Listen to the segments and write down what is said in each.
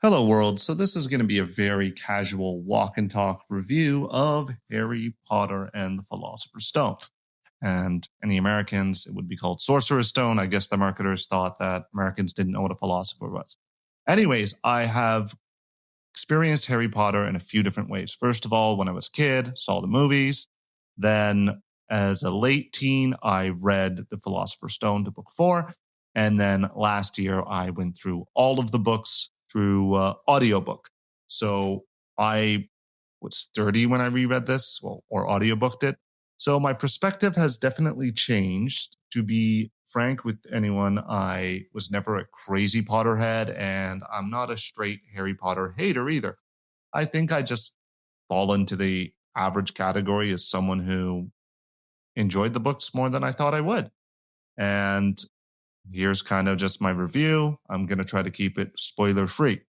Hello, world. So, this is going to be a very casual walk and talk review of Harry Potter and the Philosopher's Stone. And any Americans, it would be called Sorcerer's Stone. I guess the marketers thought that Americans didn't know what a philosopher was. Anyways, I have experienced Harry Potter in a few different ways. First of all, when I was a kid, saw the movies. Then, as a late teen, I read The Philosopher's Stone to book four. And then last year, I went through all of the books through audiobook. So I was 30 when I reread this, well, or audiobooked it. So my perspective has definitely changed. To be frank with anyone, I was never a crazy Potterhead, and I'm not a straight Harry Potter hater either. I think I just fall into the average category as someone who enjoyed the books more than I thought I would. And here's kind of just my review. I'm going to try to keep it spoiler free.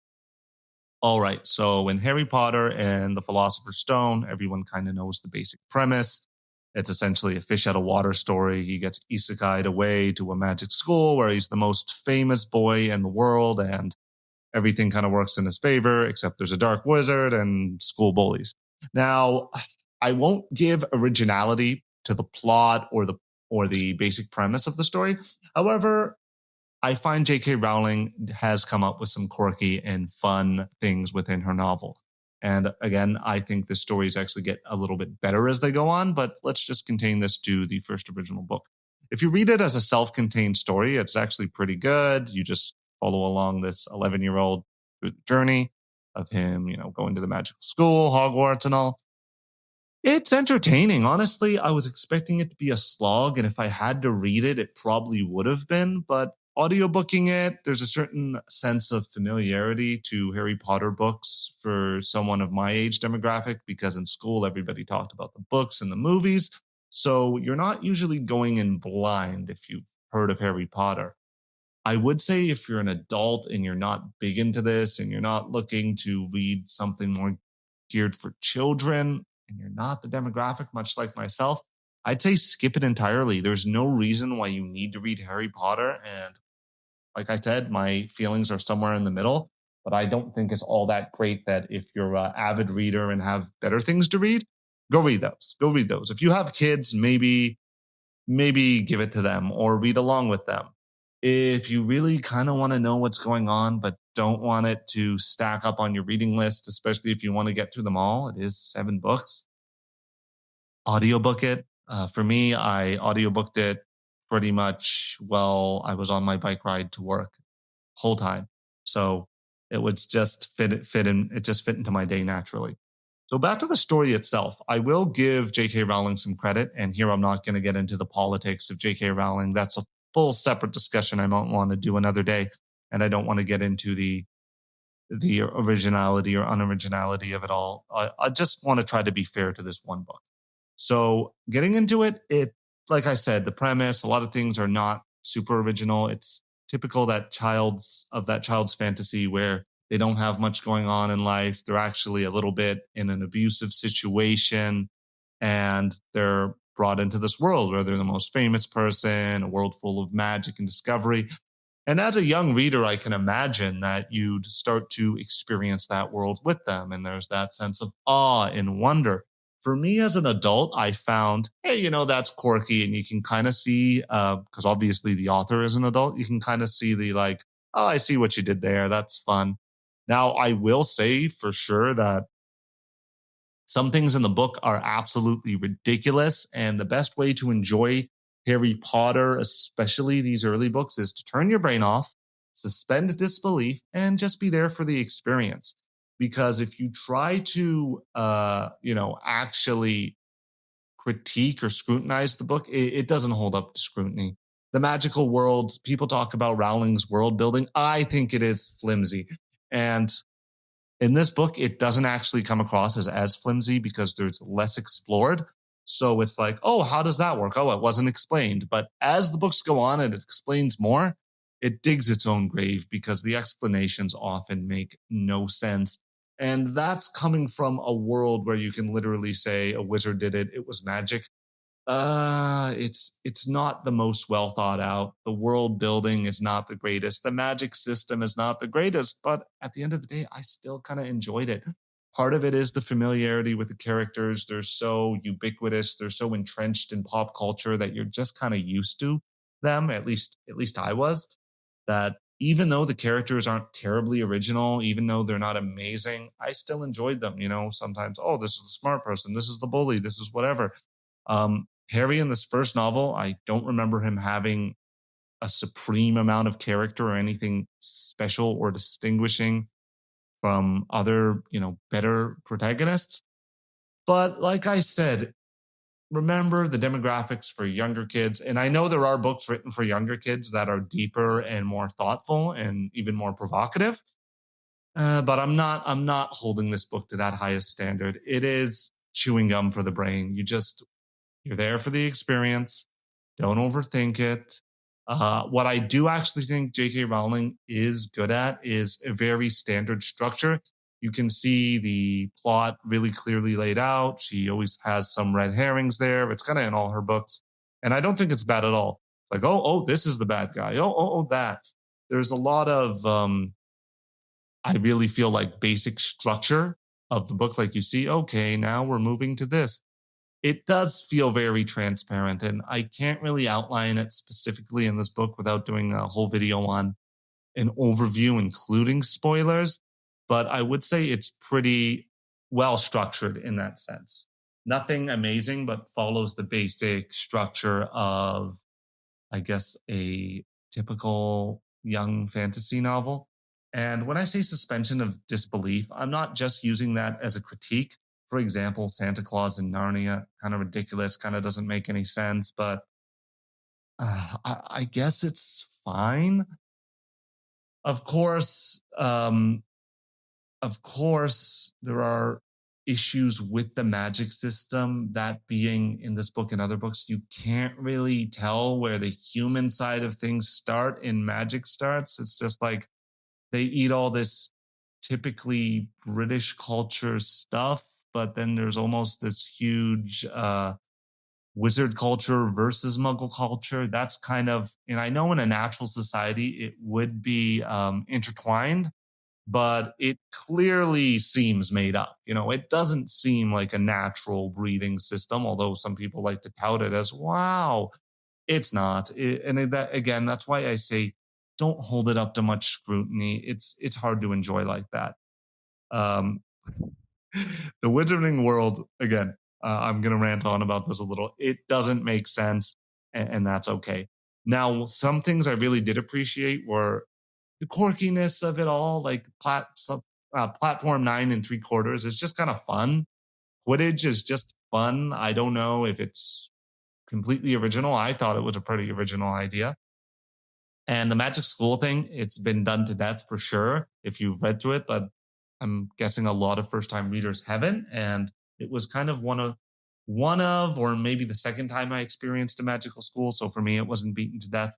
All right. So in Harry Potter and the Philosopher's Stone, everyone kind of knows the basic premise. It's essentially a fish out of water story. He gets isekai'd away to a magic school where he's the most famous boy in the world, and everything kind of works in his favor, except there's a dark wizard and school bullies. Now, I won't give originality to the plot or the basic premise of the story. However, I find J.K. Rowling has come up with some quirky and fun things within her novel. And again, I think the stories actually get a little bit better as they go on, but let's just contain this to the first original book. If you read it as a self-contained story, it's actually pretty good. You just follow along this 11-year-old through the journey of him, going to the magical school, Hogwarts and all. It's entertaining. Honestly, I was expecting it to be a slog, and if I had to read it, it probably would have been. But audiobooking it, there's a certain sense of familiarity to Harry Potter books for someone of my age demographic, because in school, everybody talked about the books and the movies. So you're not usually going in blind if you've heard of Harry Potter. I would say if you're an adult and you're not big into this and you're not looking to read something more geared for children and you're not the demographic, much like myself, I'd say skip it entirely. There's no reason why you need to read Harry Potter. And like I said, my feelings are somewhere in the middle, but I don't think it's all that great that if you're an avid reader and have better things to read, go read those. Go read those. If you have kids, maybe give it to them or read along with them. If you really kind of want to know what's going on, but don't want it to stack up on your reading list, especially if you want to get through them all, it is 7 books. Audiobook it. For me, I audiobooked it pretty much while I was on my bike ride to work whole time. So it would just it just fit into my day naturally. So back to the story itself, I will give J.K. Rowling some credit, and here I'm not going to get into the politics of J.K. Rowling. That's a full separate discussion I might want to do another day, and I don't want to get into the originality or unoriginality of it all. I just want to try to be fair to this one book. So getting into it, like I said, the premise, a lot of things are not super original. It's typical that child's fantasy where they don't have much going on in life. They're actually a little bit in an abusive situation, and they're brought into this world where they're the most famous person, a world full of magic and discovery. And as a young reader, I can imagine that you'd start to experience that world with them. And there's that sense of awe and wonder. For me as an adult, I found, hey, that's quirky. And you can kind of see, because obviously the author is an adult, you can kind of see the like, oh, I see what you did there. That's fun. Now, I will say for sure that some things in the book are absolutely ridiculous. And the best way to enjoy Harry Potter, especially these early books, is to turn your brain off, suspend disbelief, and just be there for the experience. Because if you try to, actually critique or scrutinize the book, it doesn't hold up to scrutiny. The magical worlds, people talk about Rowling's world building. I think it is flimsy. And in this book, it doesn't actually come across as flimsy because there's less explored. So it's like, oh, how does that work? Oh, it wasn't explained. But as the books go on and it explains more, it digs its own grave because the explanations often make no sense. And that's coming from a world where you can literally say a wizard did it. It was magic. It's not the most well thought out. The world building is not the greatest. The magic system is not the greatest, but at the end of the day, I still kind of enjoyed it. Part of it is the familiarity with the characters. They're so ubiquitous, they're so entrenched in pop culture that you're just kind of used to them. At least I was. That even though the characters aren't terribly original, even though they're not amazing, I still enjoyed them. Sometimes, oh, this is the smart person, this is the bully, this is whatever. Harry in this first novel, I don't remember him having a supreme amount of character or anything special or distinguishing from other, better protagonists. But like I said, remember the demographics for younger kids. And I know there are books written for younger kids that are deeper and more thoughtful and even more provocative. But I'm not holding this book to that highest standard. It is chewing gum for the brain. You're there for the experience. Don't overthink it. What I do actually think J.K. Rowling is good at is a very standard structure. You can see the plot really clearly laid out. She always has some red herrings there. It's kind of in all her books. And I don't think it's bad at all. It's like, oh, this is the bad guy. Oh, that. There's a lot of, I really feel like basic structure of the book. Like you see, okay, now we're moving to this. It does feel very transparent, and I can't really outline it specifically in this book without doing a whole video on an overview, including spoilers. But I would say it's pretty well structured in that sense. Nothing amazing, but follows the basic structure of, I guess, a typical young fantasy novel. And when I say suspension of disbelief, I'm not just using that as a critique. For example, Santa Claus in Narnia, kind of ridiculous, kind of doesn't make any sense, but I guess it's fine. Of course, there are issues with the magic system. That being in this book and other books, you can't really tell where the human side of things start and magic starts. It's just like they eat all this typically British culture stuff, but then there's almost this huge wizard culture versus muggle culture. That's kind of, and I know in a natural society it would be intertwined, but it clearly seems made up. It doesn't seem like a natural breathing system, although some people like to tout it as, wow, it's not. That again, that's why I say don't hold it up to much scrutiny. It's hard to enjoy like that. Um, the Wizarding World, again, I'm going to rant on about this a little. It doesn't make sense, and that's okay. Now, some things I really did appreciate were the quirkiness of it all, like Platform 9 3/4 is just kind of fun. Quidditch is just fun. I don't know if it's completely original. I thought it was a pretty original idea. And the Magic School thing, it's been done to death for sure if you've read through it, but I'm guessing a lot of first time readers haven't. And it was kind of or maybe the second time I experienced a magical school. So for me, it wasn't beaten to death.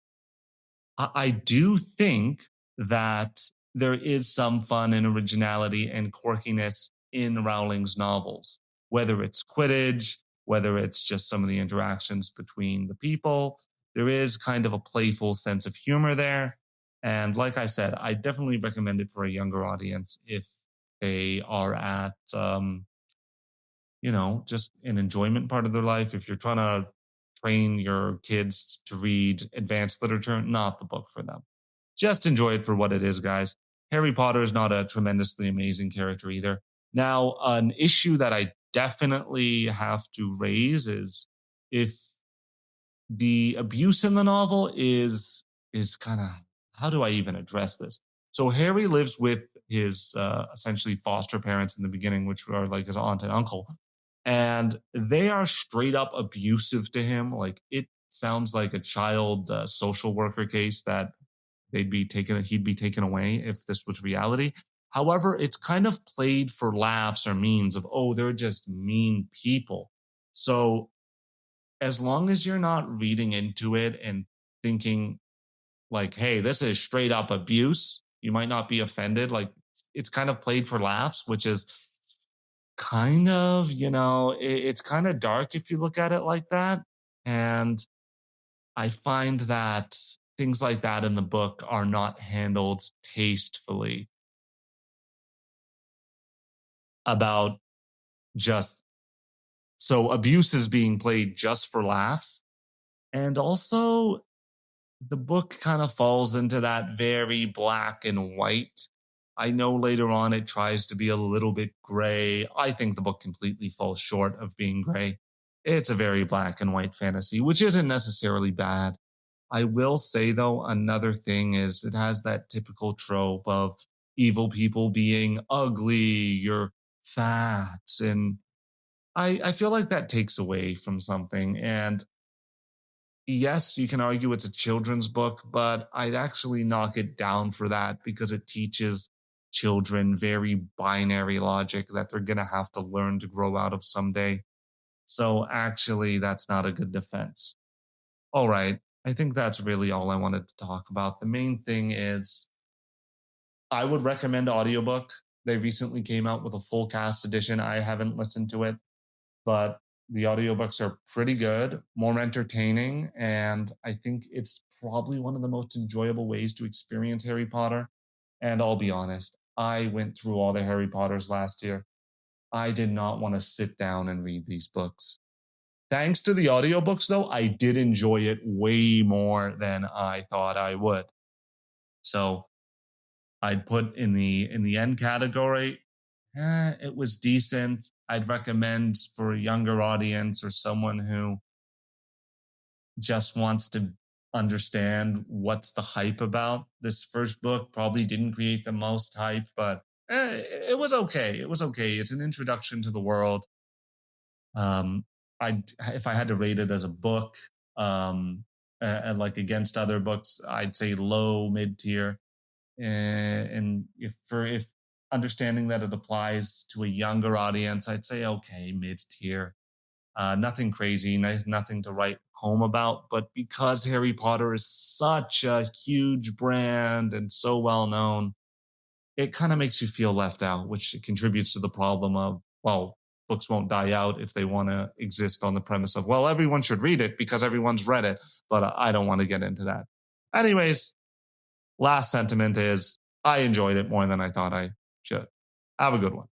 I do think that there is some fun and originality and quirkiness in Rowling's novels, whether it's Quidditch, whether it's just some of the interactions between the people. There is kind of a playful sense of humor there. And like I said, I definitely recommend it for a younger audience if they are at, just an enjoyment part of their life. If you're trying to train your kids to read advanced literature, not the book for them. Just enjoy it for what it is, guys. Harry Potter is not a tremendously amazing character either. Now, an issue that I definitely have to raise is if the abuse in the novel is kind of, how do I even address this? So Harry lives with his essentially foster parents in the beginning, which are like his aunt and uncle, and they are straight up abusive to him. Like it sounds like a child social worker case that he'd be taken away if this was reality. However, it's kind of played for laughs or means of, oh, they're just mean people. So as long as you're not reading into it and thinking like, hey, this is straight up abuse, you might not be offended. Like it's kind of played for laughs, which is kind of, it's kind of dark if you look at it like that. And I find that things like that in the book are not handled tastefully about just so abuse is being played just for laughs. And also, the book kind of falls into that very black and white. I know later on it tries to be a little bit gray. I think the book completely falls short of being gray. It's a very black and white fantasy, which isn't necessarily bad. I will say, though, another thing is it has that typical trope of evil people being ugly, you're fat. And I feel like that takes away from something. And yes, you can argue it's a children's book, but I'd actually knock it down for that because it teaches children very binary logic that they're going to have to learn to grow out of someday. So actually, that's not a good defense. All right. I think that's really all I wanted to talk about. The main thing is I would recommend audiobook. They recently came out with a full cast edition. I haven't listened to it, but the audiobooks are pretty good, more entertaining, and I think it's probably one of the most enjoyable ways to experience Harry Potter. And I'll be honest, I went through all the Harry Potters last year. I did not want to sit down and read these books. Thanks to the audiobooks, though, I did enjoy it way more than I thought I would. So I'd put in the end category. It was decent. I'd recommend for a younger audience or someone who just wants to understand what's the hype about. This first book probably didn't create the most hype, but it was okay. It was okay. It's an introduction to the world. Um, I if I had to rate it as a book, and like against other books, I'd say low mid tier. And if understanding that it applies to a younger audience, I'd say okay, mid tier. Nothing crazy, nothing to write home about. But because Harry Potter is such a huge brand and so well known, it kind of makes you feel left out, which contributes to the problem of, well, books won't die out if they want to exist on the premise of, well, everyone should read it because everyone's read it. But I don't want to get into that. Anyways, last sentiment is I enjoyed it more than I thought I should. Have a good one.